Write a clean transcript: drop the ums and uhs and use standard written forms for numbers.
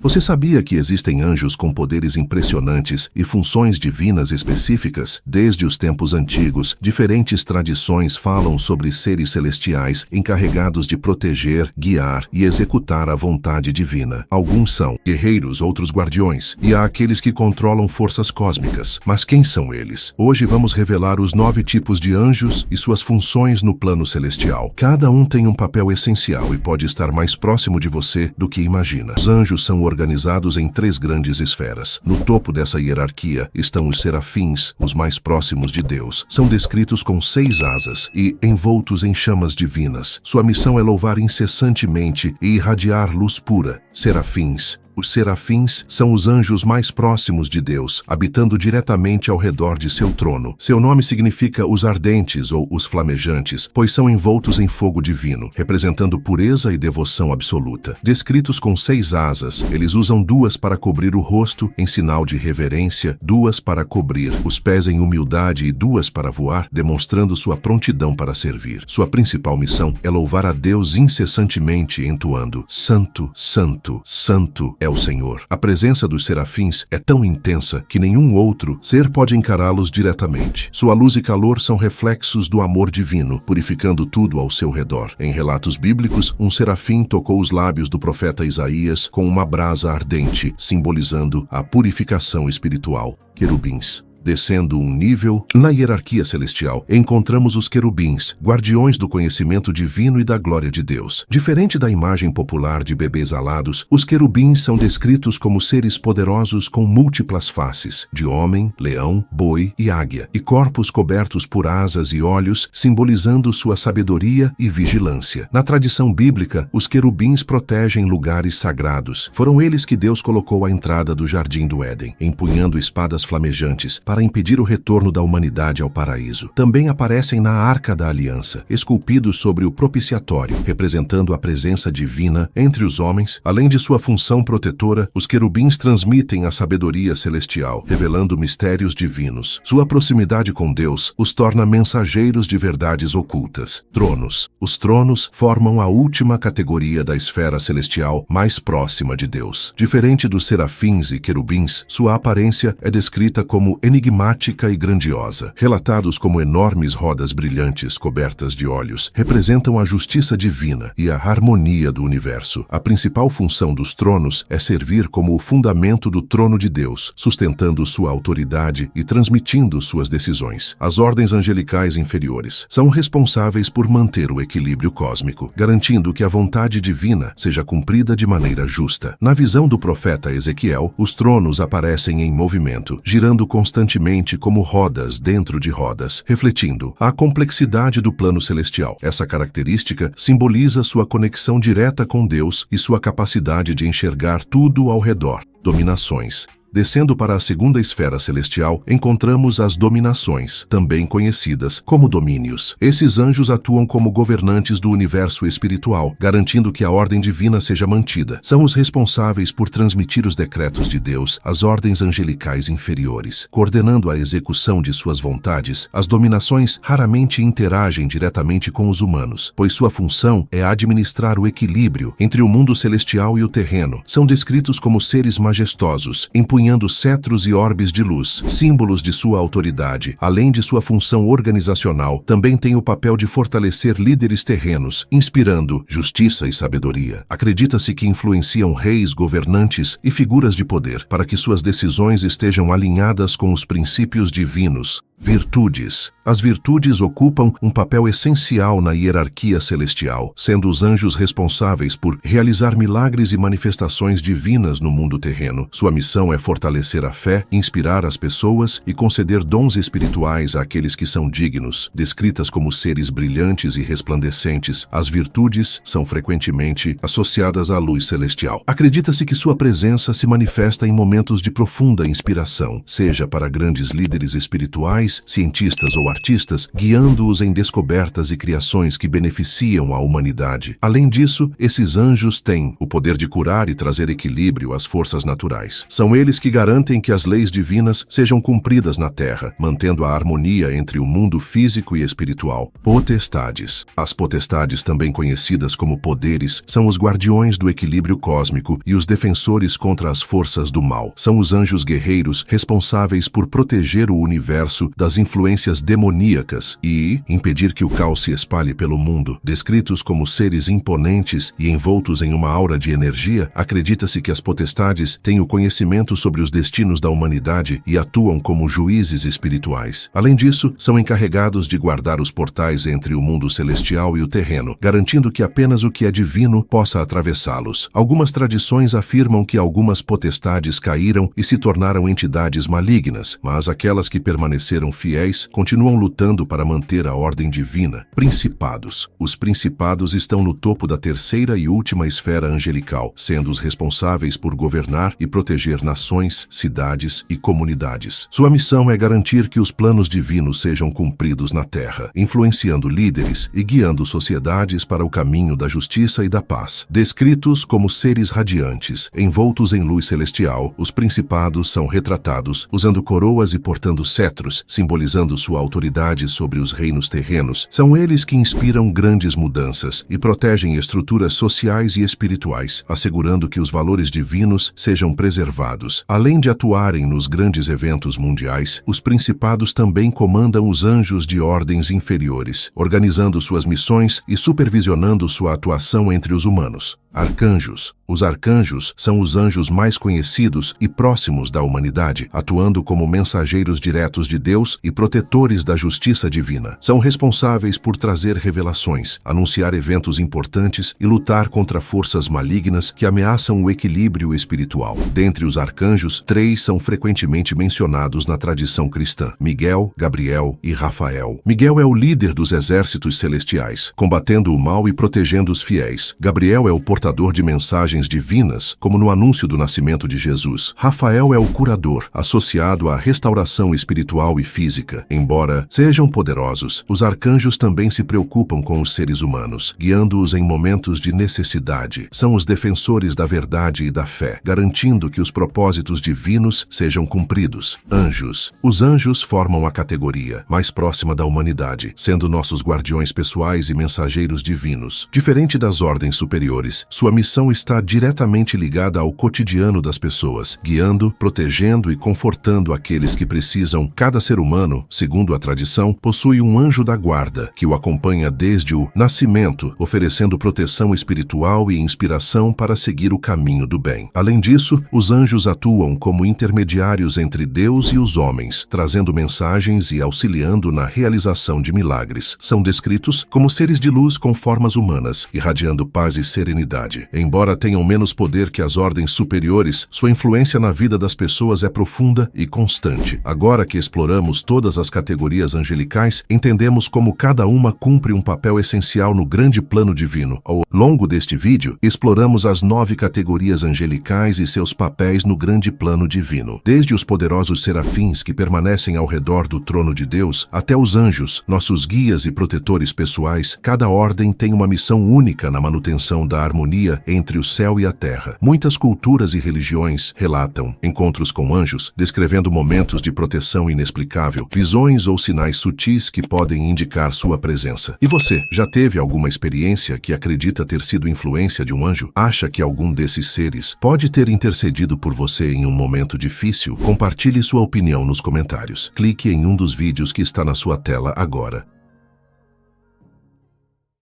Você sabia que existem anjos com poderes impressionantes e funções divinas específicas? Desde os tempos antigos, diferentes tradições falam sobre seres celestiais encarregados de proteger, guiar e executar a vontade divina. Alguns são guerreiros, outros guardiões, e há aqueles que controlam forças cósmicas. Mas quem são eles? Hoje vamos revelar os 9 tipos de anjos e suas funções no plano celestial. Cada um tem um papel essencial e pode estar mais próximo de você do que imagina. Os anjos são organizados em 3 grandes esferas. No topo dessa hierarquia estão os serafins, os mais próximos de Deus. São descritos com 6 asas e envoltos em chamas divinas. Sua missão é louvar incessantemente e irradiar luz pura. Serafins. Os serafins são os anjos mais próximos de Deus, habitando diretamente ao redor de seu trono. Seu nome significa os ardentes ou os flamejantes, pois são envoltos em fogo divino, representando pureza e devoção absoluta. Descritos com 6 asas, eles usam 2 para cobrir o rosto em sinal de reverência, 2 para cobrir os pés em humildade e 2 para voar, demonstrando sua prontidão para servir. Sua principal missão é louvar a Deus incessantemente, entoando: Santo, Santo, Santo é o Senhor. A presença dos serafins é tão intensa que nenhum outro ser pode encará-los diretamente. Sua luz e calor são reflexos do amor divino, purificando tudo ao seu redor. Em relatos bíblicos, um serafim tocou os lábios do profeta Isaías com uma brasa ardente, simbolizando a purificação espiritual. Querubins. Descendo um nível na hierarquia celestial, encontramos os querubins, guardiões do conhecimento divino e da glória de Deus. Diferente da imagem popular de bebês alados, os querubins são descritos como seres poderosos com múltiplas faces, de homem, leão, boi e águia, e corpos cobertos por asas e olhos, simbolizando sua sabedoria e vigilância. Na tradição bíblica, os querubins protegem lugares sagrados. Foram eles que Deus colocou à entrada do Jardim do Éden, empunhando espadas flamejantes para impedir o retorno da humanidade ao paraíso. Também aparecem na Arca da Aliança, esculpidos sobre o propiciatório, representando a presença divina entre os homens. Além de sua função protetora, os querubins transmitem a sabedoria celestial, revelando mistérios divinos. Sua proximidade com Deus os torna mensageiros de verdades ocultas. Tronos. Os tronos formam a última categoria da esfera celestial mais próxima de Deus. Diferente dos serafins e querubins, sua aparência é descrita como enigmática e grandiosa. Relatados como enormes rodas brilhantes cobertas de olhos, representam a justiça divina e a harmonia do universo. A principal função dos tronos é servir como o fundamento do trono de Deus, sustentando sua autoridade e transmitindo suas decisões. As ordens angelicais inferiores são responsáveis por manter o equilíbrio cósmico, garantindo que a vontade divina seja cumprida de maneira justa. Na visão do profeta Ezequiel, os tronos aparecem em movimento, girando constantemente como rodas dentro de rodas, refletindo a complexidade do plano celestial. Essa característica simboliza sua conexão direta com Deus e sua capacidade de enxergar tudo ao redor. Dominações. Descendo para a segunda esfera celestial, encontramos as dominações, também conhecidas como domínios. Esses anjos atuam como governantes do universo espiritual, garantindo que a ordem divina seja mantida. São os responsáveis por transmitir os decretos de Deus às ordens angelicais inferiores, coordenando a execução de suas vontades. As dominações raramente interagem diretamente com os humanos, pois sua função é administrar o equilíbrio entre o mundo celestial e o terreno. São descritos como seres majestosos, empunhando cetros e orbes de luz, símbolos de sua autoridade. Além de sua função organizacional, também tem o papel de fortalecer líderes terrenos, inspirando justiça e sabedoria. Acredita-se que influenciam reis, governantes e figuras de poder, para que suas decisões estejam alinhadas com os princípios divinos. Virtudes. As virtudes ocupam um papel essencial na hierarquia celestial, sendo os anjos responsáveis por realizar milagres e manifestações divinas no mundo terreno. Sua missão é fortalecer a fé, inspirar as pessoas e conceder dons espirituais àqueles que são dignos. Descritas como seres brilhantes e resplandecentes, as virtudes são frequentemente associadas à luz celestial. Acredita-se que sua presença se manifesta em momentos de profunda inspiração, seja para grandes líderes espirituais intelectuais, cientistas ou artistas, guiando-os em descobertas e criações que beneficiam a humanidade. Além disso, esses anjos têm o poder de curar e trazer equilíbrio às forças naturais. São eles que garantem que as leis divinas sejam cumpridas na Terra, mantendo a harmonia entre o mundo físico e espiritual. Potestades. As potestades, também conhecidas como poderes, são os guardiões do equilíbrio cósmico e os defensores contra as forças do mal. São os anjos guerreiros responsáveis por proteger o universo das influências demoníacas e impedir que o caos se espalhe pelo mundo. Descritos como seres imponentes e envoltos em uma aura de energia, acredita-se que as potestades têm o conhecimento sobre os destinos da humanidade e atuam como juízes espirituais. Além disso, são encarregados de guardar os portais entre o mundo celestial e o terreno, garantindo que apenas o que é divino possa atravessá-los. Algumas tradições afirmam que algumas potestades caíram e se tornaram entidades malignas, mas aquelas que permaneceram fiéis continuam lutando para manter a ordem divina. Principados. Os principados estão no topo da terceira e última esfera angelical, sendo os responsáveis por governar e proteger nações, cidades e comunidades. Sua missão é garantir que os planos divinos sejam cumpridos na Terra, influenciando líderes e guiando sociedades para o caminho da justiça e da paz. Descritos como seres radiantes, envoltos em luz celestial, os principados são retratados usando coroas e portando cetros, simbolizando sua autoridade sobre os reinos terrenos. São eles que inspiram grandes mudanças e protegem estruturas sociais e espirituais, assegurando que os valores divinos sejam preservados. Além de atuarem nos grandes eventos mundiais, os principados também comandam os anjos de ordens inferiores, organizando suas missões e supervisionando sua atuação entre os humanos. Arcanjos. Os arcanjos são os anjos mais conhecidos e próximos da humanidade, atuando como mensageiros diretos de Deus e protetores da justiça divina. São responsáveis por trazer revelações, anunciar eventos importantes e lutar contra forças malignas que ameaçam o equilíbrio espiritual. Dentre os arcanjos, 3 são frequentemente mencionados na tradição cristã: Miguel, Gabriel e Rafael. Miguel é o líder dos exércitos celestiais, combatendo o mal e protegendo os fiéis. Gabriel é o portador de mensagens divinas, como no anúncio do nascimento de Jesus. Rafael é o curador, associado à restauração espiritual e física. Embora sejam poderosos, os arcanjos também se preocupam com os seres humanos, guiando-os em momentos de necessidade. São os defensores da verdade e da fé, garantindo que os propósitos divinos sejam cumpridos. Anjos. Os anjos formam a categoria mais próxima da humanidade, sendo nossos guardiões pessoais e mensageiros divinos. Diferente das ordens superiores, sua missão está diretamente ligada ao cotidiano das pessoas, guiando, protegendo e confortando aqueles que precisam. Cada ser humano, segundo a tradição, possui um anjo da guarda, que o acompanha desde o nascimento, oferecendo proteção espiritual e inspiração para seguir o caminho do bem. Além disso, os anjos atuam como intermediários entre Deus e os homens, trazendo mensagens e auxiliando na realização de milagres. São descritos como seres de luz com formas humanas, irradiando paz e serenidade. Embora tenham menos poder que as ordens superiores, sua influência na vida das pessoas é profunda e constante. Agora que exploramos todas as categorias angelicais, entendemos como cada uma cumpre um papel essencial no grande plano divino. Ao longo deste vídeo, exploramos as 9 categorias angelicais e seus papéis no grande plano divino. Desde os poderosos serafins que permanecem ao redor do trono de Deus, até os anjos, nossos guias e protetores pessoais, cada ordem tem uma missão única na manutenção da harmonia entre o céu e a terra. Muitas culturas e religiões relatam encontros com anjos, descrevendo momentos de proteção inexplicável, visões ou sinais sutis que podem indicar sua presença. E você, já teve alguma experiência que acredita ter sido influência de um anjo? Acha que algum desses seres pode ter intercedido por você em um momento difícil? Compartilhe sua opinião nos comentários. Clique em um dos vídeos que está na sua tela agora.